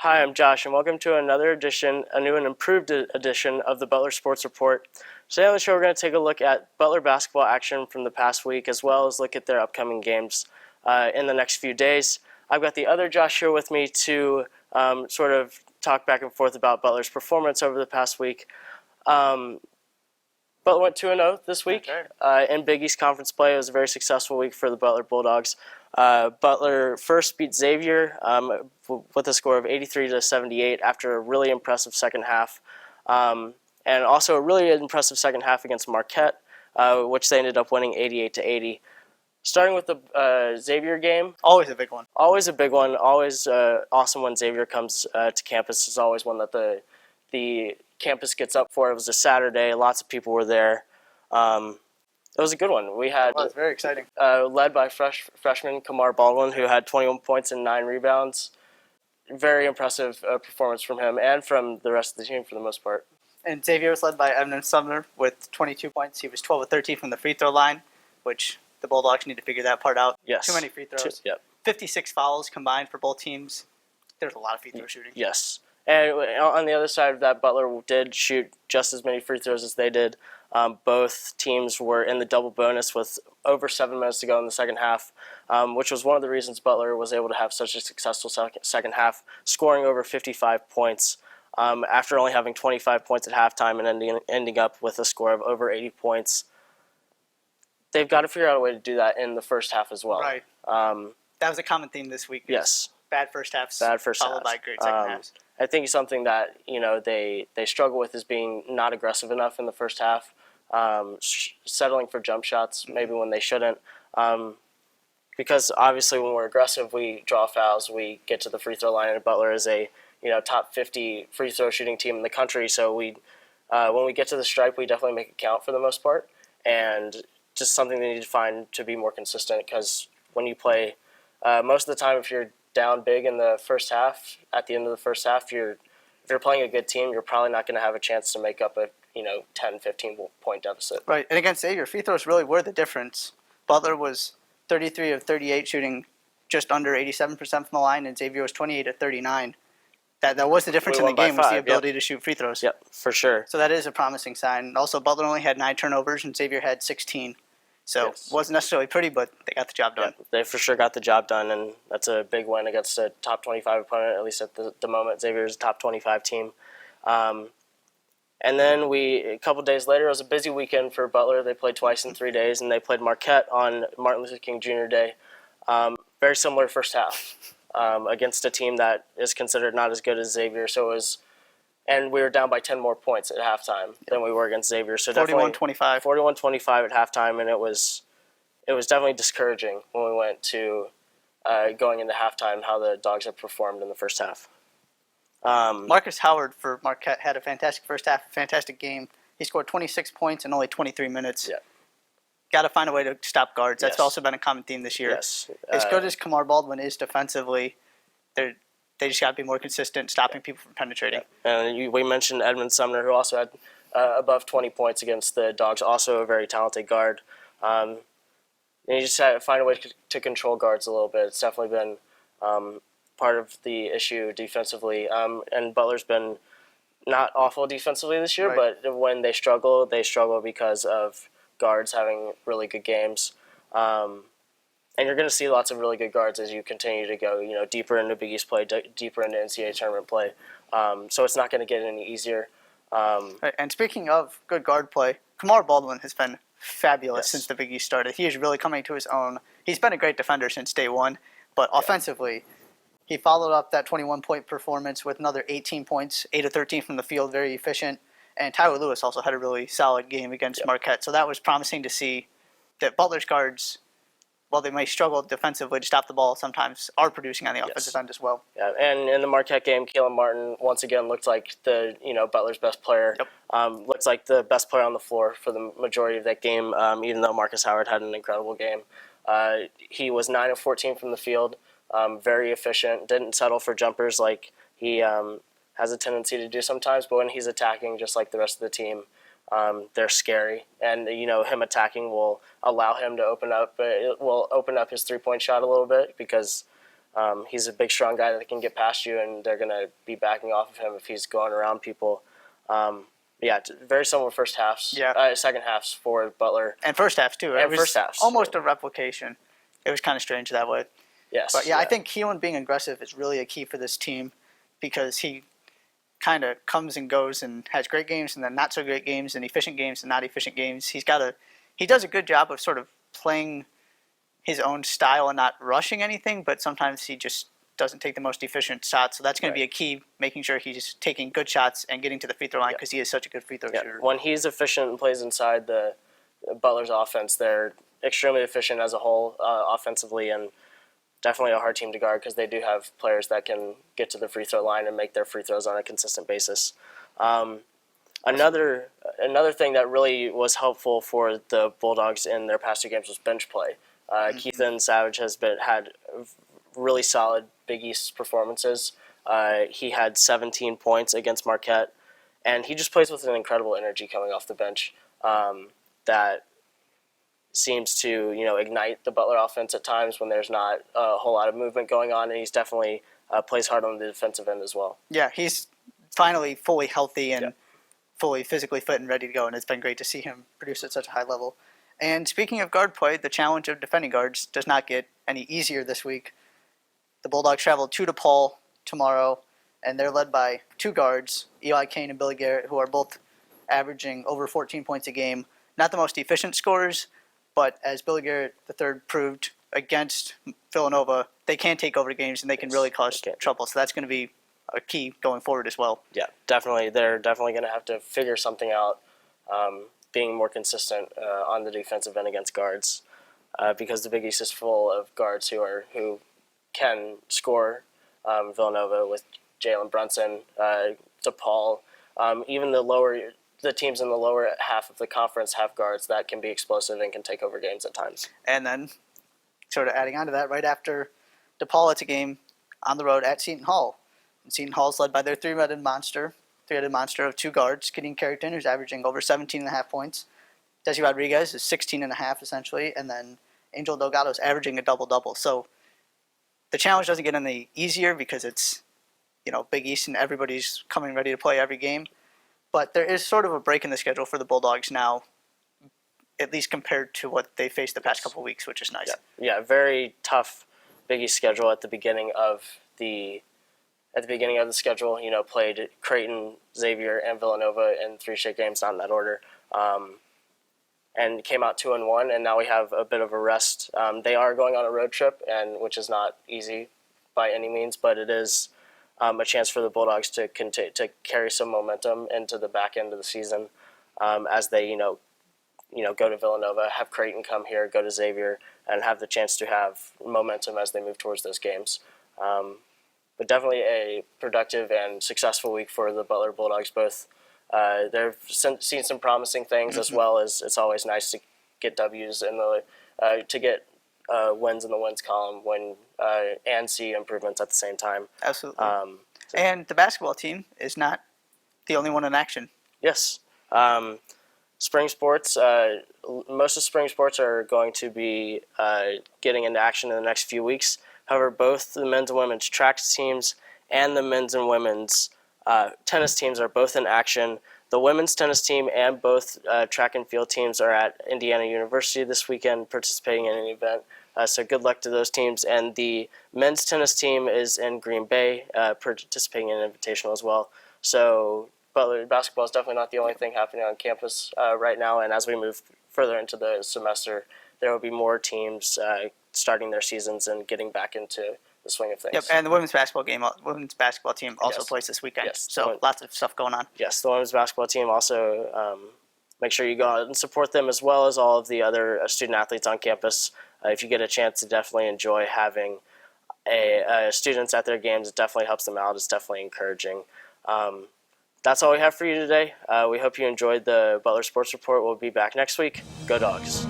Hi, I'm Josh, and welcome to another edition, a new and improved edition of the Butler Sports Report. Today on the show, we're going to take a look at Butler basketball action from the past week, as well as look at their upcoming games in the next few days. I've got the other Josh here with me to sort of talk back and forth about Butler's performance over the past week. Butler went 2-0 this week in Big East Conference play. It was a very successful week for the Butler Bulldogs. Butler first beat Xavier with a score of 83-78 after a really impressive second half, and also a really impressive second half against Marquette, which they ended up winning 88-80. Starting with the Xavier game. Always a big one. Always a big one. Always awesome when Xavier comes to campus. It's always one that the campus gets up for. It was a Saturday. Lots of people were there. It was a good one. We had It was very exciting. Led by freshman Kamar Baldwin, who had 21 points and 9 rebounds. Very impressive performance from him and from the rest of the team for the most part. And Xavier was led by Evan Sumner with 22 points. He was 12 of 13 from the free throw line, which the Bulldogs need to figure that part out. Yes. Too many free throws. Yep. 56 fouls combined for both teams. There's a lot of free throw shooting. Yes. And on the other side of that, Butler did shoot just as many free throws as they did. Both teams were in the double bonus with over 7 minutes to go in the second half, which was one of the reasons Butler was able to have such a successful second half, scoring over 55 points after only having 25 points at halftime and ending up with a score of over 80 points. They've got to figure out a way to do that in the first half as well. Right. That was a common theme this week. Yes. Bad first halves. Followed by great second halves. I think something that they struggle with is being not aggressive enough in the first half, settling for jump shots maybe when they shouldn't. Because obviously when we're aggressive, we draw fouls, we get to the free throw line, and Butler is a top 50 free throw shooting team in the country. So when we get to the stripe, we definitely make it count for the most part, and just something they need to find to be more consistent. Because when you play, most of the time, if you're down big in the first half, at the end of the first half, if you're playing a good team, you're probably not going to have a chance to make up a 10, 15 point deficit. Right, and against Xavier, free throws really were the difference. Butler was 33 of 38 shooting just under 87% from the line, and Xavier was 28 of 39. That was the difference in the game, was the ability to shoot free throws. Yep, for sure. So that is a promising sign. Also, Butler only had 9 turnovers, and Xavier had 16. So it wasn't necessarily pretty, but they got the job done. Yeah, they for sure got the job done, and that's a big win against a top 25 opponent, at least at the moment. Xavier's a top 25 team. And then a couple days later, it was a busy weekend for Butler. They played twice in 3 days, and they played Marquette on Martin Luther King Jr. Day. Very similar first half against a team that is considered not as good as Xavier. And we were down by 10 more points at halftime than we were against Xavier. So 41-25. 41-25 at halftime, and it was definitely discouraging when we went to going into halftime how the Dogs had performed in the first half. Marcus Howard for Marquette had a fantastic first half, fantastic game. He scored 26 points in only 23 minutes. Yeah. Got to find a way to stop guards. That's also been a common theme this year. Yes. As good as Kamar Baldwin is defensively, they just got to be more consistent, stopping people from penetrating. Yeah. And we mentioned Edmund Sumner, who also had above 20 points against the Dogs, also a very talented guard. And you just have to find a way to control guards a little bit. It's definitely been part of the issue defensively. And Butler's been not awful defensively this year, but when they struggle because of guards having really good games. And you're going to see lots of really good guards as you continue to go, deeper into Big East play, deeper into NCAA tournament play. So it's not going to get any easier. And speaking of good guard play, Kamar Baldwin has been fabulous since the Big East started. He is really coming to his own. He's been a great defender since day one, but offensively, he followed up that 21-point performance with another 18 points, 8 of 13 from the field, very efficient. And Tyler Lewis also had a really solid game against Marquette. So that was promising to see that Butler's guards, while they may struggle defensively to stop the ball, sometimes are producing on the offensive end as well. Yeah, and in the Marquette game, Kalen Martin once again looked like Butler's best player. Yep. Looks like the best player on the floor for the majority of that game, even though Marcus Howard had an incredible game. He was 9 of 14 from the field, very efficient, didn't settle for jumpers like he has a tendency to do sometimes, but when he's attacking, just like the rest of the team, they're scary. And, him attacking will allow him to open up. It will open up his three-point shot a little bit because He's a big, strong guy that can get past you, and they're going to be backing off of him if he's going around people. Yeah, very similar first halves. Yeah. Second halves for Butler. And first halves, too. And it was first halves. almost a replication. It was kind of strange that way. Yes. But, yeah, I think Keelan being aggressive is really a key for this team because he kind of comes and goes and has great games and then not so great games and efficient games and not efficient games. He does a good job of sort of playing his own style and not rushing anything, but sometimes he just doesn't take the most efficient shots. So that's going to be a key, making sure he's taking good shots and getting to the free throw line because he is such a good free throw shooter. When he's efficient and plays inside the Butler's offense, they're extremely efficient as a whole offensively, and definitely a hard team to guard because they do have players that can get to the free throw line and make their free throws on a consistent basis. Another thing that really was helpful for the Bulldogs in their past two games was bench play. Keithan Savage has had really solid Big East performances. He had 17 points against Marquette, and he just plays with an incredible energy coming off the bench that seems to ignite the Butler offense at times when there's not a whole lot of movement going on, and he's definitely plays hard on the defensive end as well. Yeah, he's finally fully healthy and fully physically fit and ready to go, and it's been great to see him produce at such a high level. And speaking of guard play, the challenge of defending guards does not get any easier this week. The Bulldogs travel to DePaul tomorrow, and they're led by two guards, Eli Kane and Billy Garrett, who are both averaging over 14 points a game. Not the most efficient scorers, but as Billy Garrett III proved against Villanova, they can take over games and they can really cause trouble. So that's going to be a key going forward as well. Yeah, definitely. They're definitely going to have to figure something out, being more consistent on the defensive end against guards, because the Big East is full of guards who can score. Villanova with Jalen Brunson, DePaul, even the teams in the lower half of the conference have guards that can be explosive and can take over games at times. And then, sort of adding on to that, right after DePaul, it's a game on the road at Seton Hall. And Seton Hall is led by their three-headed monster of two guards, Gideon Carrington, who's averaging over 17.5 points. Desi Rodriguez is 16.5 essentially, and then Angel Delgado is averaging a double-double. So the challenge doesn't get any easier because it's Big East and everybody's coming ready to play every game. But there is sort of a break in the schedule for the Bulldogs now, at least compared to what they faced the past couple of weeks, which is nice. Yeah, very tough Big East schedule at the beginning of the schedule. Played Creighton, Xavier, and Villanova in 3 straight games, not in that order, and came out 2-1. And now we have a bit of a rest. They are going on a road trip, which is not easy by any means, but it is a chance for the Bulldogs to carry some momentum into the back end of the season, as they go to Villanova, have Creighton come here, go to Xavier, and have the chance to have momentum as they move towards those games. But definitely a productive and successful week for the Butler Bulldogs. Both they've seen some promising things, as well as it's always nice to get W's in to get wins in the wins column and see improvements at the same time. Absolutely. And the basketball team is not the only one in action. Yes. Spring sports, most of spring sports are going to be getting into action in the next few weeks. However, both the men's and women's track teams and the men's and women's tennis teams are both in action. The women's tennis team and both track and field teams are at Indiana University this weekend participating in an event. So good luck to those teams. And the men's tennis team is in Green Bay participating in an invitational as well. So Butler basketball is definitely not the only thing happening on campus right now. And as we move further into the semester, there will be more teams starting their seasons and getting back into the swing of things. Yep, and the women's basketball team also plays this weekend. Yes. So lots of stuff going on. Yes, the women's basketball team also, make sure you go out and support them, as well as all of the other student athletes on campus. If you get a chance to definitely enjoy having students at their games, it definitely helps them out. It's definitely encouraging. That's all we have for you today. We hope you enjoyed the Butler Sports Report. We'll be back next week. Go Dogs.